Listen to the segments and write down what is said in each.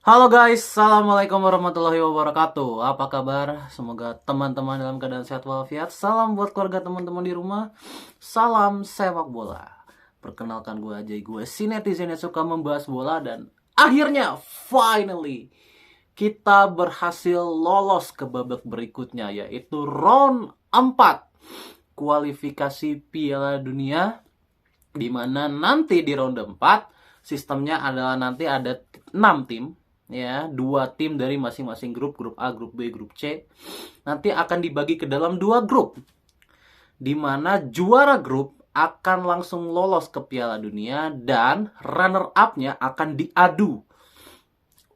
Halo guys, Assalamualaikum warahmatullahi wabarakatuh. Apa kabar? Semoga teman-teman dalam keadaan sehat walafiat. Salam buat keluarga teman-teman di rumah. Salam sepak bola. Perkenalkan gue Ajay, gue si netizen yang suka membahas bola. Dan akhirnya, finally, kita berhasil lolos ke babak berikutnya, yaitu round 4 kualifikasi Piala Dunia, di mana nanti di ronde 4 sistemnya adalah nanti ada 6 tim, ya, 2 tim dari masing-masing grup, grup A, grup B, grup C, nanti akan dibagi ke dalam 2 grup, di mana juara grup akan langsung lolos ke Piala Dunia dan runner up-nya akan diadu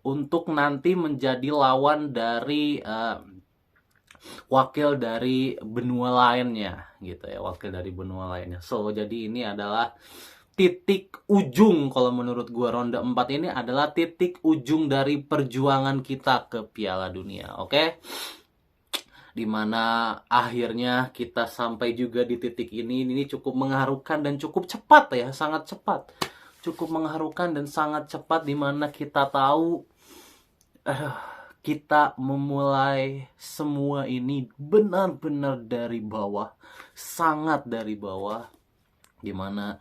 untuk nanti menjadi lawan dari wakil dari benua lainnya gitu ya, wakil dari benua lainnya. So jadi ini adalah titik ujung, kalau menurut gua ronde 4 ini adalah titik ujung dari perjuangan kita ke Piala Dunia. Oke, dimana akhirnya kita sampai juga di titik ini cukup mengharukan dan cukup cepat ya, sangat cepat, cukup mengharukan dan sangat cepat, dimana kita tahu kita memulai semua ini benar-benar dari bawah, sangat dari bawah, dimana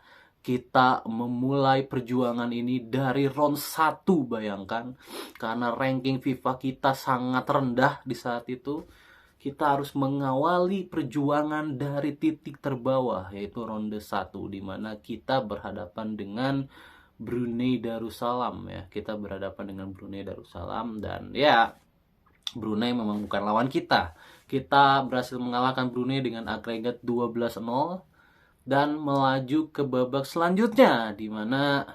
kita memulai perjuangan ini dari round 1, bayangkan, karena ranking FIFA kita sangat rendah di saat itu. Kita harus mengawali perjuangan dari titik terbawah, yaitu ronde 1, dimana kita berhadapan dengan Brunei Darussalam ya. Kita berhadapan dengan Brunei Darussalam dan ya, Brunei memang bukan lawan kita. Kita berhasil mengalahkan Brunei dengan agregat 12-0 dan melaju ke babak selanjutnya, di mana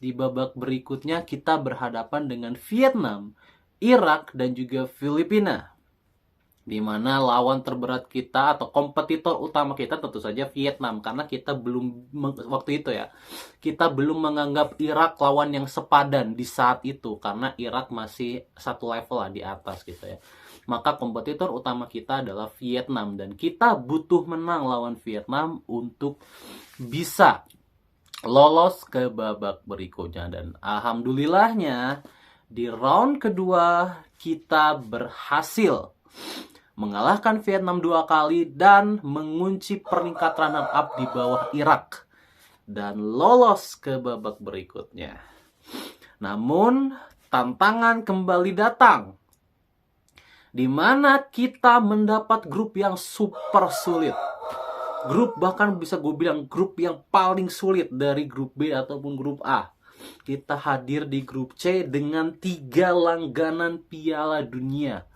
di babak berikutnya kita berhadapan dengan Vietnam, Irak, dan juga Filipina, di mana lawan terberat kita atau kompetitor utama kita tentu saja Vietnam, karena kita belum waktu itu ya, kita belum menganggap Irak lawan yang sepadan di saat itu, karena Irak masih satu level lah di atas gitu ya. Maka kompetitor utama kita adalah Vietnam dan kita butuh menang lawan Vietnam untuk bisa lolos ke babak berikutnya. Dan alhamdulillahnya di round kedua kita berhasil mengalahkan Vietnam 2 kali dan mengunci peringkat runner up di bawah Irak dan lolos ke babak berikutnya. Namun tantangan kembali datang, di mana kita mendapat grup yang super sulit. Grup, bahkan bisa gue bilang grup yang paling sulit dari grup B ataupun grup A. Kita hadir di grup C dengan 3 langganan Piala Dunia.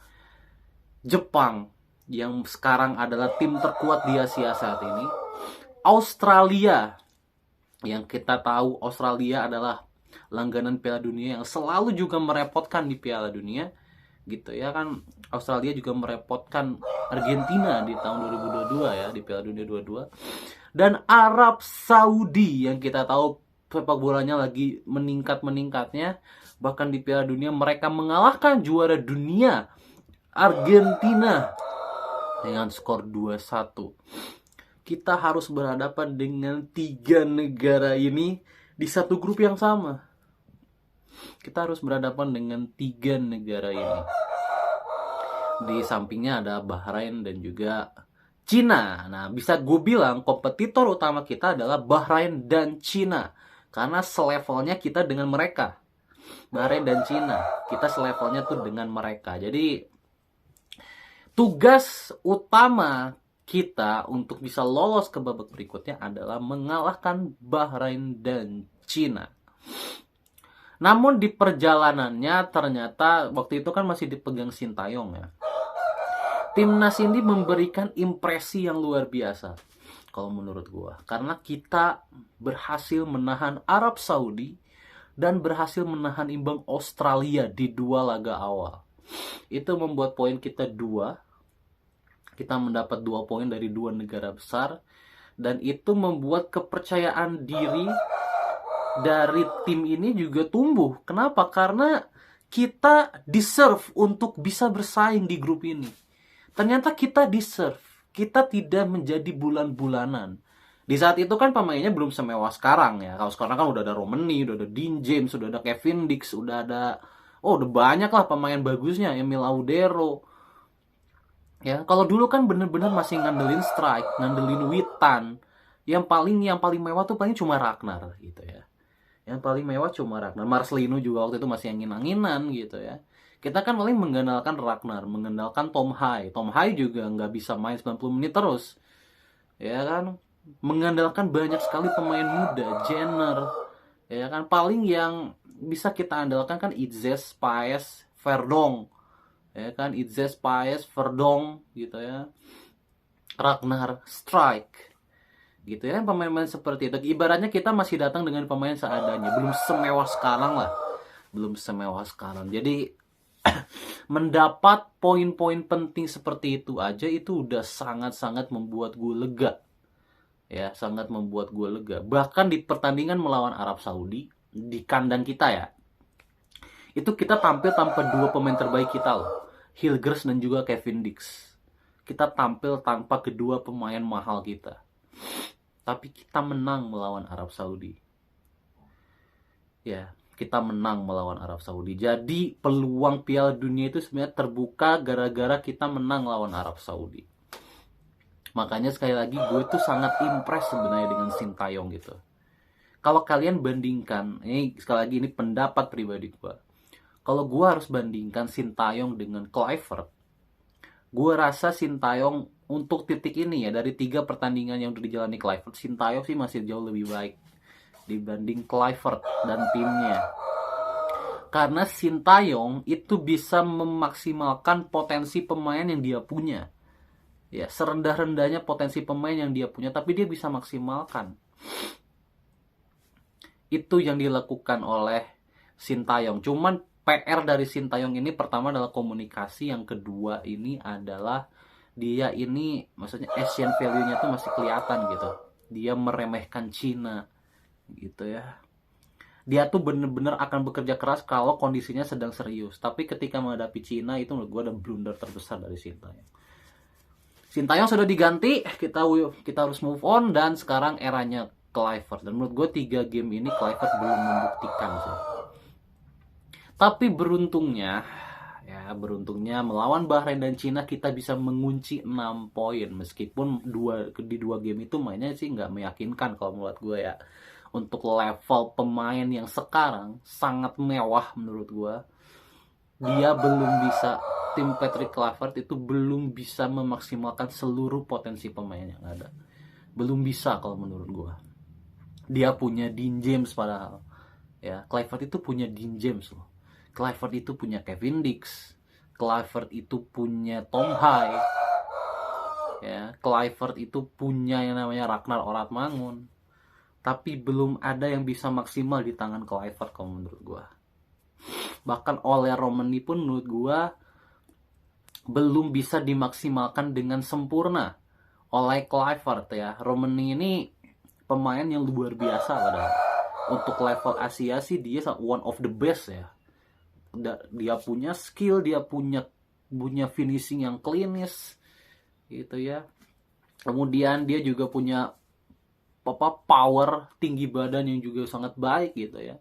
Jepang, yang sekarang adalah tim terkuat di Asia saat ini. Australia, yang kita tahu Australia adalah langganan Piala Dunia yang selalu juga merepotkan di Piala Dunia gitu ya kan. Australia juga merepotkan Argentina di tahun 2022 ya, di Piala Dunia 22. Dan Arab Saudi, yang kita tahu sepak bolanya lagi meningkat-meningkatnya, bahkan di Piala Dunia mereka mengalahkan juara dunia Argentina dengan skor 2-1. Kita harus berhadapan dengan 3 negara ini di satu grup yang sama. Kita harus berhadapan dengan 3 negara ini. Di sampingnya ada Bahrain dan juga Cina. Nah, bisa gue bilang kompetitor utama kita adalah Bahrain dan Cina, karena selevelnya kita dengan mereka. Bahrain dan Cina, kita selevelnya tuh dengan mereka. Jadi tugas utama kita untuk bisa lolos ke babak berikutnya adalah mengalahkan Bahrain dan Cina. Namun di perjalanannya ternyata waktu itu kan masih dipegang Sintayong ya. Timnas ini memberikan impresi yang luar biasa kalau menurut gua, karena kita berhasil menahan Arab Saudi dan berhasil menahan imbang Australia di 2 laga awal. Itu membuat poin kita 2. Kita mendapat 2 poin dari 2 negara besar, dan itu membuat kepercayaan diri dari tim ini juga tumbuh. Kenapa? Karena kita deserve untuk bisa bersaing di grup ini. Ternyata kita deserve. Kita tidak menjadi bulan-bulanan. Di saat itu kan pemainnya belum semewah sekarang ya. Kalau sekarang kan udah ada Romani, udah ada Dean James, udah ada Kevin Dix, udah ada Oh, udah banyak lah pemain bagusnya, Emil Audero. Ya, kalau dulu kan bener-bener masih ngandelin strike, ngandelin Witan. Yang paling mewah tuh paling cuma Ragnar gitu ya. Yang paling mewah cuma Ragnar. Marcelino juga waktu itu masih angin-anginan gitu ya. Kita kan paling mengandalkan Ragnar, mengandalkan Tom Hai. Tom Hai juga nggak bisa main 90 menit terus. Ya kan? Mengandalkan banyak sekali pemain muda, Jenner. Ya kan? Paling yang bisa kita andalkan kan Itzes, Paes, Verdong. Ya kan? Itzes, Paes, Verdong gitu ya. Ragnar, Strike. Gitu ya, pemain-pemain seperti itu. Ibaratnya kita masih datang dengan pemain seadanya, belum semewah sekarang lah, belum semewah sekarang. Jadi mendapat poin-poin penting seperti itu aja itu udah sangat-sangat membuat gue lega, ya, sangat membuat gue lega. Bahkan di pertandingan melawan Arab Saudi di kandang kita ya, itu kita tampil tanpa dua pemain terbaik kita loh, Hilgers dan juga Kevin Dix. Kita tampil tanpa kedua pemain mahal kita. Tapi kita menang melawan Arab Saudi. Ya, kita menang melawan Arab Saudi. Jadi peluang Piala Dunia itu sebenarnya terbuka gara-gara kita menang lawan Arab Saudi. Makanya sekali lagi gue tuh sangat impress sebenarnya dengan Sintayong gitu. Kalau kalian bandingkan, ini sekali lagi ini pendapat pribadi gue. Kalau gue harus bandingkan Sintayong dengan Kluivert, gue rasa Sintayong untuk titik ini ya, dari 3 pertandingan yang udah dijalani Kluivert, Sintayong sih masih jauh lebih baik dibanding Kluivert dan timnya. Karena Sintayong itu bisa memaksimalkan potensi pemain yang dia punya. Ya, serendah-rendahnya potensi pemain yang dia punya, tapi dia bisa maksimalkan. Itu yang dilakukan oleh Sintayong. Cuman PR dari Sintayong ini pertama adalah komunikasi, yang kedua ini adalah dia ini maksudnya Asian value-nya tuh masih kelihatan gitu. Dia meremehkan Cina gitu ya. Dia tuh bener-bener akan bekerja keras kalau kondisinya sedang serius. Tapi ketika menghadapi Cina itu menurut gue ada blunder terbesar dari Sintayong. Sintayong sudah diganti, kita harus move on, dan sekarang eranya Kluivert. Dan menurut gue 3 game ini Kluivert belum membuktikan sih. Tapi beruntungnya melawan Bahrain dan Cina kita bisa mengunci 6 poin. Meskipun di dua game itu mainnya sih nggak meyakinkan kalau menurut gue ya. Untuk level pemain yang sekarang sangat mewah menurut gue. Dia belum bisa, tim Patrick Kluivert itu belum bisa memaksimalkan seluruh potensi pemain yang ada. Belum bisa kalau menurut gue. Dia punya Dean James padahal. Ya, Kluivert itu punya Dean James loh. Kluivert itu punya Kevin Dix. Kluivert itu punya Tom Hai. Ya, Kluivert itu punya yang namanya Ragnar Oratmangun. Tapi belum ada yang bisa maksimal di tangan Kluivert kalau menurut gue. Bahkan oleh Romani pun menurut gue belum bisa dimaksimalkan dengan sempurna oleh Kluivert ya. Romani ini pemain yang luar biasa padahal. Untuk level Asia sih dia one of the best ya. Dia punya skill, dia punya finishing yang klinis gitu ya. Kemudian dia juga punya power, tinggi badan yang juga sangat baik gitu ya.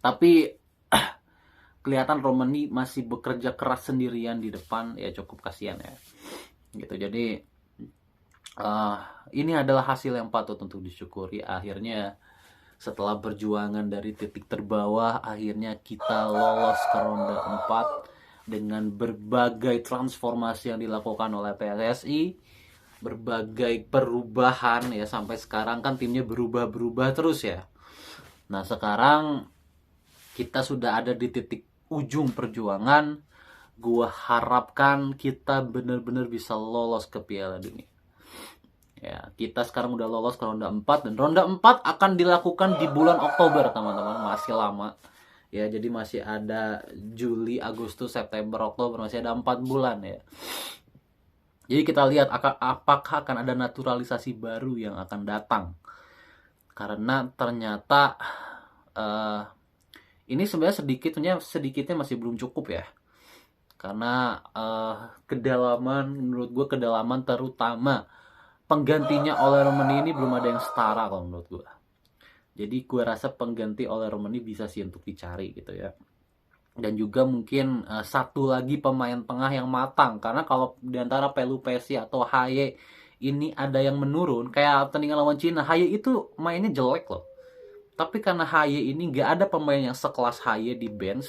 Tapi kelihatan Romani masih bekerja keras sendirian di depan, ya cukup kasihan ya. Gitu. Jadi ini adalah hasil yang patut untuk disyukuri. Akhirnya setelah perjuangan dari titik terbawah, akhirnya kita lolos ke ronde 4 dengan berbagai transformasi yang dilakukan oleh PSSI, berbagai perubahan ya, sampai sekarang kan timnya berubah-berubah terus ya. Nah, sekarang kita sudah ada di titik ujung perjuangan. Gua harapkan kita benar-benar bisa lolos ke Piala Dunia. Ya, kita sekarang udah lolos ke ronde 4, dan ronde 4 akan dilakukan di bulan Oktober, teman-teman. Masih lama. Ya, jadi masih ada Juli, Agustus, September, Oktober, masih ada 4 bulan ya. Jadi kita lihat apakah akan ada naturalisasi baru yang akan datang. Karena ternyata ini sebenarnya sedikitnya masih belum cukup ya. Karena menurut gue kedalaman terutama penggantinya oleh Romani ini belum ada yang setara kalau menurut gue. Jadi gue rasa pengganti oleh Romani bisa sih untuk dicari gitu ya. dan juga mungkin satu lagi pemain tengah yang matang, karena kalau diantara Pelupesi atau Haye ini ada yang menurun kayak pertandingan lawan Cina. Haye itu mainnya jelek loh, tapi karena Haye ini nggak ada pemain yang sekelas Haye di bench,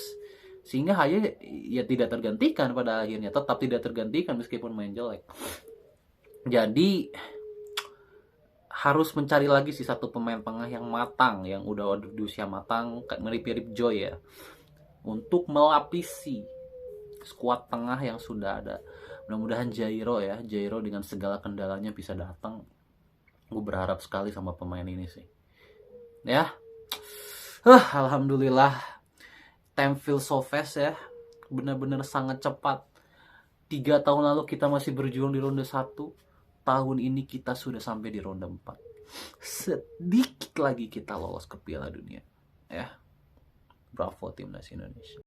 sehingga Haye ya tidak tergantikan, pada akhirnya tetap tidak tergantikan meskipun main jelek. Jadi harus mencari lagi sih satu pemain tengah yang matang, yang udah di usia matang, kayak mirip-mirip Joy ya, untuk melapisi skuad tengah yang sudah ada. Mudah-mudahan Jairo dengan segala kendalanya bisa datang. Gue berharap sekali sama pemain ini sih. Ya, alhamdulillah, time feels so fast ya. Benar-benar sangat cepat. 3 tahun lalu kita masih berjuang di ronde 1. Tahun ini kita sudah sampai di ronde 4. Sedikit lagi kita lolos ke Piala Dunia. Ya, bravo timnas Indonesia.